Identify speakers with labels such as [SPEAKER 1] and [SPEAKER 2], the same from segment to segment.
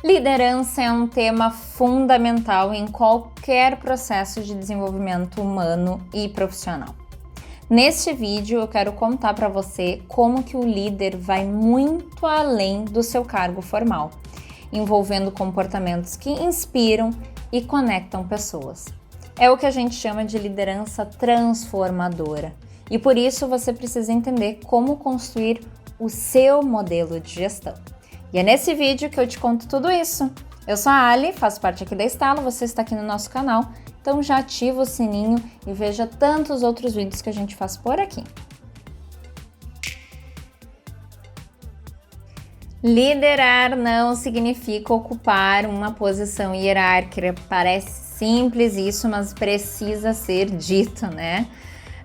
[SPEAKER 1] Liderança é um tema fundamental em qualquer processo de desenvolvimento humano e profissional. Neste vídeo eu quero contar para você como que o líder vai muito além do seu cargo formal, envolvendo comportamentos que inspiram e conectam pessoas. É o que a gente chama de liderança transformadora e por isso você precisa entender como construir o seu modelo de gestão. E é nesse vídeo que eu te conto tudo isso. Eu sou a Ali, faço parte aqui da Estalo, você está aqui no nosso canal, então já ativa o sininho e veja tantos outros vídeos que a gente faz por aqui. Liderar não significa ocupar uma posição hierárquica. Parece simples isso, mas precisa ser dito, né?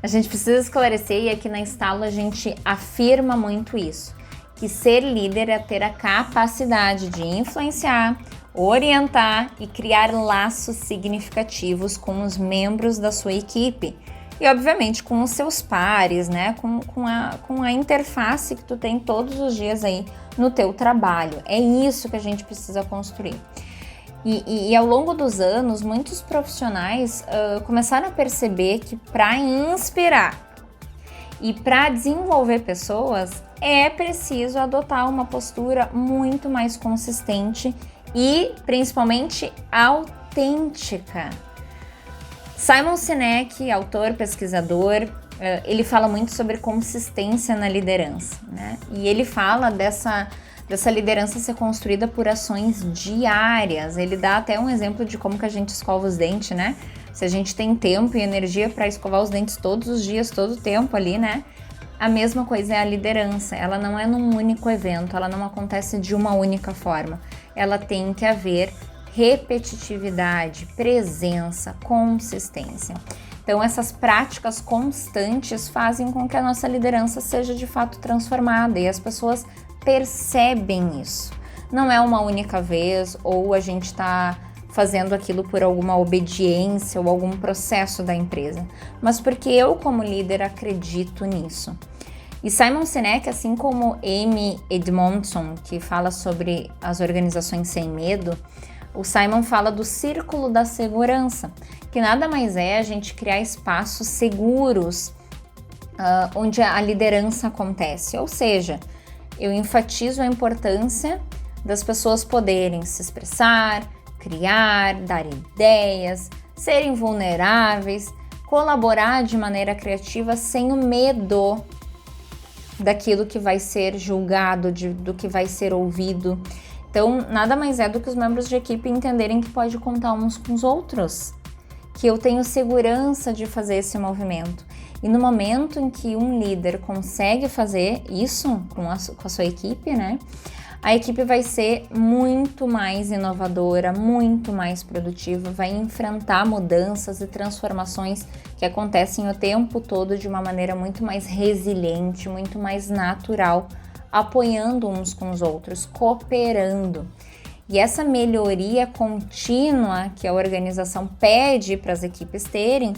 [SPEAKER 1] A gente precisa esclarecer e aqui na Estalo a gente afirma muito isso. Que ser líder é ter a capacidade de influenciar, orientar e criar laços significativos com os membros da sua equipe e, obviamente, com os seus pares, né? Com a interface que tu tem todos os dias aí no teu trabalho. É isso que a gente precisa construir. E ao longo dos anos, muitos profissionais começaram a perceber que para inspirar e para desenvolver pessoas, é preciso adotar uma postura muito mais consistente e, principalmente, autêntica. Simon Sinek, autor, pesquisador, ele fala muito sobre consistência na liderança, né? E ele fala dessa liderança ser construída por ações diárias. Ele dá até um exemplo de como que a gente escova os dentes, né? Se a gente tem tempo e energia para escovar os dentes todos os dias, todo o tempo ali, né? A mesma coisa é a liderança. Ela não é num único evento, ela não acontece de uma única forma. Ela tem que haver repetitividade, presença, consistência. Então, essas práticas constantes fazem com que a nossa liderança seja de fato transformada e as pessoas percebem isso. Não é uma única vez ou a gente está fazendo aquilo por alguma obediência ou algum processo da empresa, mas porque eu, como líder, acredito nisso. E Simon Sinek, assim como Amy Edmondson, que fala sobre as organizações sem medo, o Simon fala do círculo da segurança, que nada mais é a gente criar espaços seguros onde a liderança acontece, ou seja, eu enfatizo a importância das pessoas poderem se expressar, criar, dar ideias, serem vulneráveis, colaborar de maneira criativa sem o medo daquilo que vai ser julgado, do que vai ser ouvido. Então, nada mais é do que os membros de equipe entenderem que pode contar uns com os outros, que eu tenho segurança de fazer esse movimento. E no momento em que um líder consegue fazer isso com a sua equipe, né? A equipe vai ser muito mais inovadora, muito mais produtiva, vai enfrentar mudanças e transformações que acontecem o tempo todo de uma maneira muito mais resiliente, muito mais natural, apoiando uns com os outros, cooperando. E essa melhoria contínua que a organização pede para as equipes terem,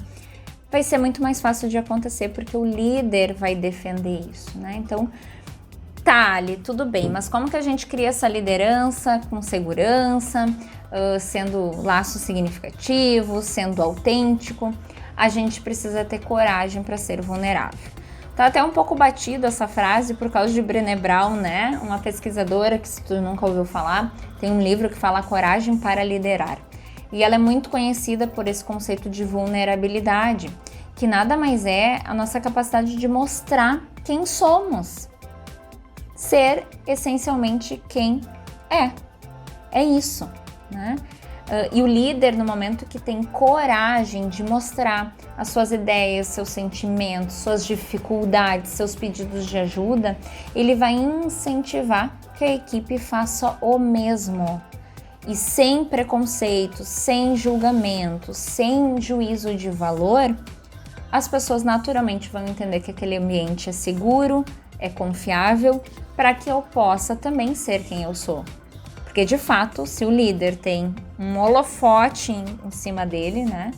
[SPEAKER 1] vai ser muito mais fácil de acontecer porque o líder vai defender isso, né? Então, tá, Ali, tudo bem, mas como que a gente cria essa liderança com segurança, sendo laços significativos, sendo autêntico? A gente precisa ter coragem para ser vulnerável. Tá até um pouco batido essa frase por causa de Brené Brown, né? Uma pesquisadora que, se tu nunca ouviu falar, tem um livro que fala Coragem para Liderar. E ela é muito conhecida por esse conceito de vulnerabilidade, que nada mais é a nossa capacidade de mostrar quem somos. Ser essencialmente quem é. É isso, né? E o líder, no momento que tem coragem de mostrar as suas ideias, seus sentimentos, suas dificuldades, seus pedidos de ajuda, ele vai incentivar que a equipe faça o mesmo. E sem preconceitos, sem julgamentos, sem juízo de valor, as pessoas naturalmente vão entender que aquele ambiente é seguro, é confiável, para que eu possa também ser quem eu sou. Porque, de fato, se o líder tem um holofote em cima dele, né?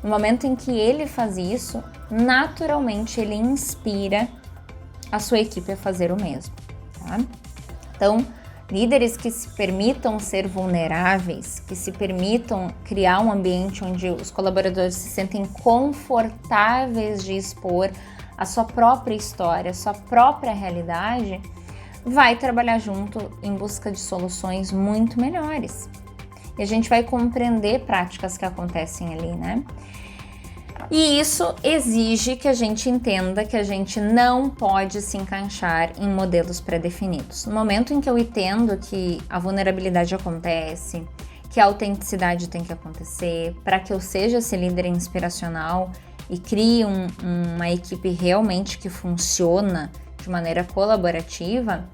[SPEAKER 1] No momento em que ele faz isso, naturalmente ele inspira a sua equipe a fazer o mesmo, tá? Então, Líderes que se permitam ser vulneráveis, que se permitam criar um ambiente onde os colaboradores se sentem confortáveis de expor a sua própria história, a sua própria realidade, vai trabalhar junto em busca de soluções muito melhores. E a gente vai compreender práticas que acontecem ali, né? E isso exige que a gente entenda que a gente não pode se encaixar em modelos pré-definidos. No momento em que eu entendo que a vulnerabilidade acontece, que a autenticidade tem que acontecer, para que eu seja esse líder inspiracional e crie uma equipe realmente que funciona de maneira colaborativa,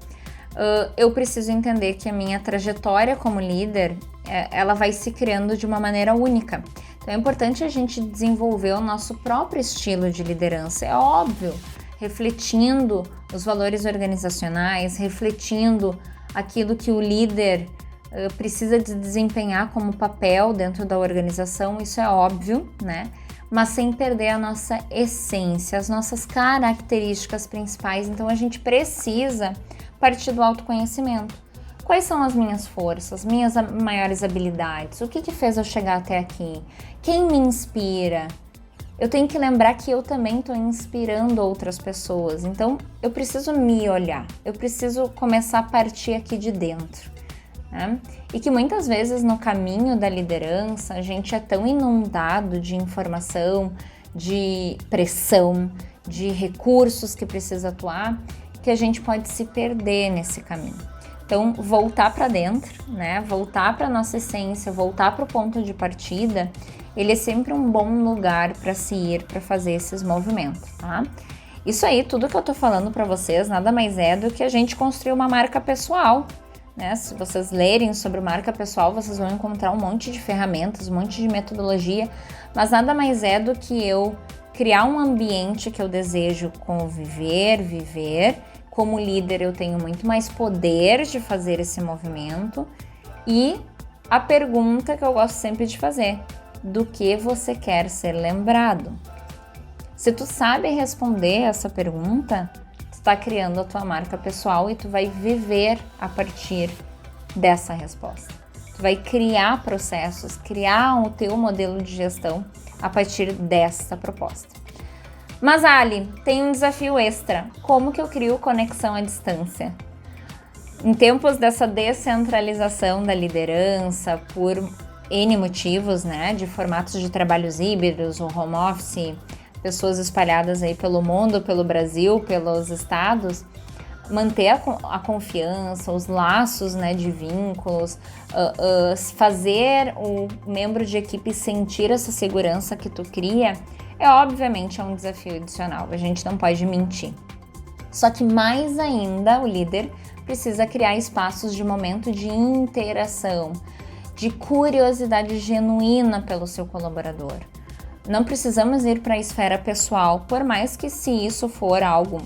[SPEAKER 1] eu preciso entender que a minha trajetória como líder, ela vai se criando de uma maneira única. Então é importante a gente desenvolver o nosso próprio estilo de liderança, é óbvio, refletindo os valores organizacionais, refletindo aquilo que o líder precisa de desempenhar como papel dentro da organização, isso é óbvio, né? Mas sem perder a nossa essência, as nossas características principais. Então a gente precisa partir do autoconhecimento. Quais são as minhas forças, minhas maiores habilidades? O que fez eu chegar até aqui? Quem me inspira? Eu tenho que lembrar que eu também estou inspirando outras pessoas. Então, eu preciso me olhar. Eu preciso começar a partir aqui de dentro, né? E que muitas vezes no caminho da liderança, a gente é tão inundado de informação, de pressão, de recursos que precisa atuar, que a gente pode se perder nesse caminho. Então, voltar para dentro, né? Voltar para nossa essência, voltar para o ponto de partida, ele é sempre um bom lugar para se ir, para fazer esses movimentos, tá? Isso aí, tudo que eu tô falando para vocês, nada mais é do que a gente construir uma marca pessoal, né? Se vocês lerem sobre marca pessoal, vocês vão encontrar um monte de ferramentas, um monte de metodologia, mas nada mais é do que eu criar um ambiente que eu desejo viver. Como líder, eu tenho muito mais poder de fazer esse movimento. E a pergunta que eu gosto sempre de fazer: do que você quer ser lembrado? Se tu sabe responder essa pergunta, tu tá criando a tua marca pessoal e tu vai viver a partir dessa resposta. Tu vai criar processos, criar o teu modelo de gestão a partir dessa proposta. Mas Ali, tem um desafio extra. Como que eu crio conexão à distância? Em tempos dessa descentralização da liderança, por N motivos, né, de formatos de trabalhos híbridos, o home office, pessoas espalhadas aí pelo mundo, pelo Brasil, pelos estados, manter a confiança, os laços, né, de vínculos, fazer o membro de equipe sentir essa segurança que tu cria, obviamente um desafio adicional, a gente não pode mentir. Só que mais ainda o líder precisa criar espaços de momento de interação, de curiosidade genuína pelo seu colaborador. Não precisamos ir para a esfera pessoal, por mais que se isso for algo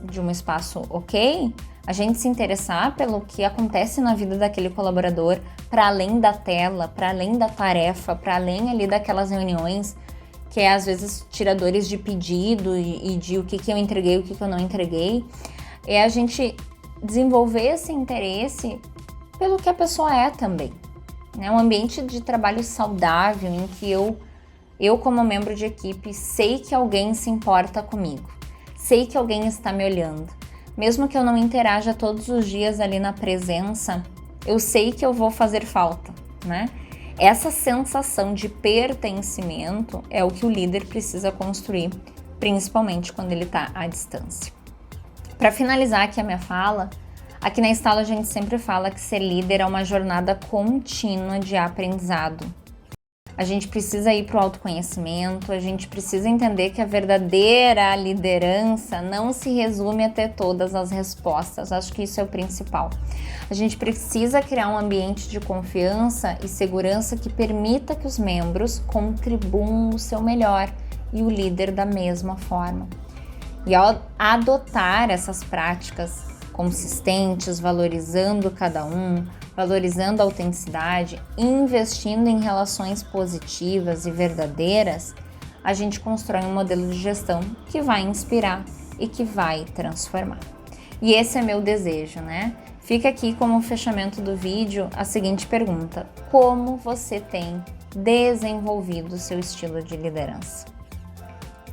[SPEAKER 1] de um espaço ok, a gente se interessar pelo que acontece na vida daquele colaborador, para além da tela, para além da tarefa, para além ali daquelas reuniões, que é às vezes tiradores de pedido e de o que eu entreguei, o que eu não entreguei, é a gente desenvolver esse interesse pelo que a pessoa é também, né? Um ambiente de trabalho saudável em que eu como membro de equipe sei que alguém se importa comigo, sei que alguém está me olhando, mesmo que eu não interaja todos os dias ali na presença, eu sei que eu vou fazer falta, né? Essa sensação de pertencimento é o que o líder precisa construir, principalmente quando ele está à distância. Para finalizar aqui a minha fala, aqui na Estalo a gente sempre fala que ser líder é uma jornada contínua de aprendizado. A gente precisa ir para o autoconhecimento, a gente precisa entender que a verdadeira liderança não se resume a ter todas as respostas, acho que isso é o principal. A gente precisa criar um ambiente de confiança e segurança que permita que os membros contribuam o seu melhor e o líder da mesma forma. E ao adotar essas práticas consistentes, valorizando cada um, valorizando a autenticidade, investindo em relações positivas e verdadeiras, a gente constrói um modelo de gestão que vai inspirar e que vai transformar. E esse é meu desejo, né? Fica aqui como fechamento do vídeo a seguinte pergunta: como você tem desenvolvido o seu estilo de liderança?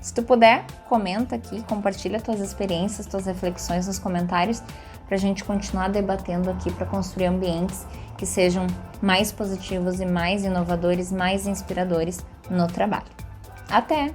[SPEAKER 1] Se tu puder, comenta aqui, compartilha tuas experiências, tuas reflexões nos comentários para a gente continuar debatendo aqui para construir ambientes que sejam mais positivos e mais inovadores, mais inspiradores no trabalho. Até!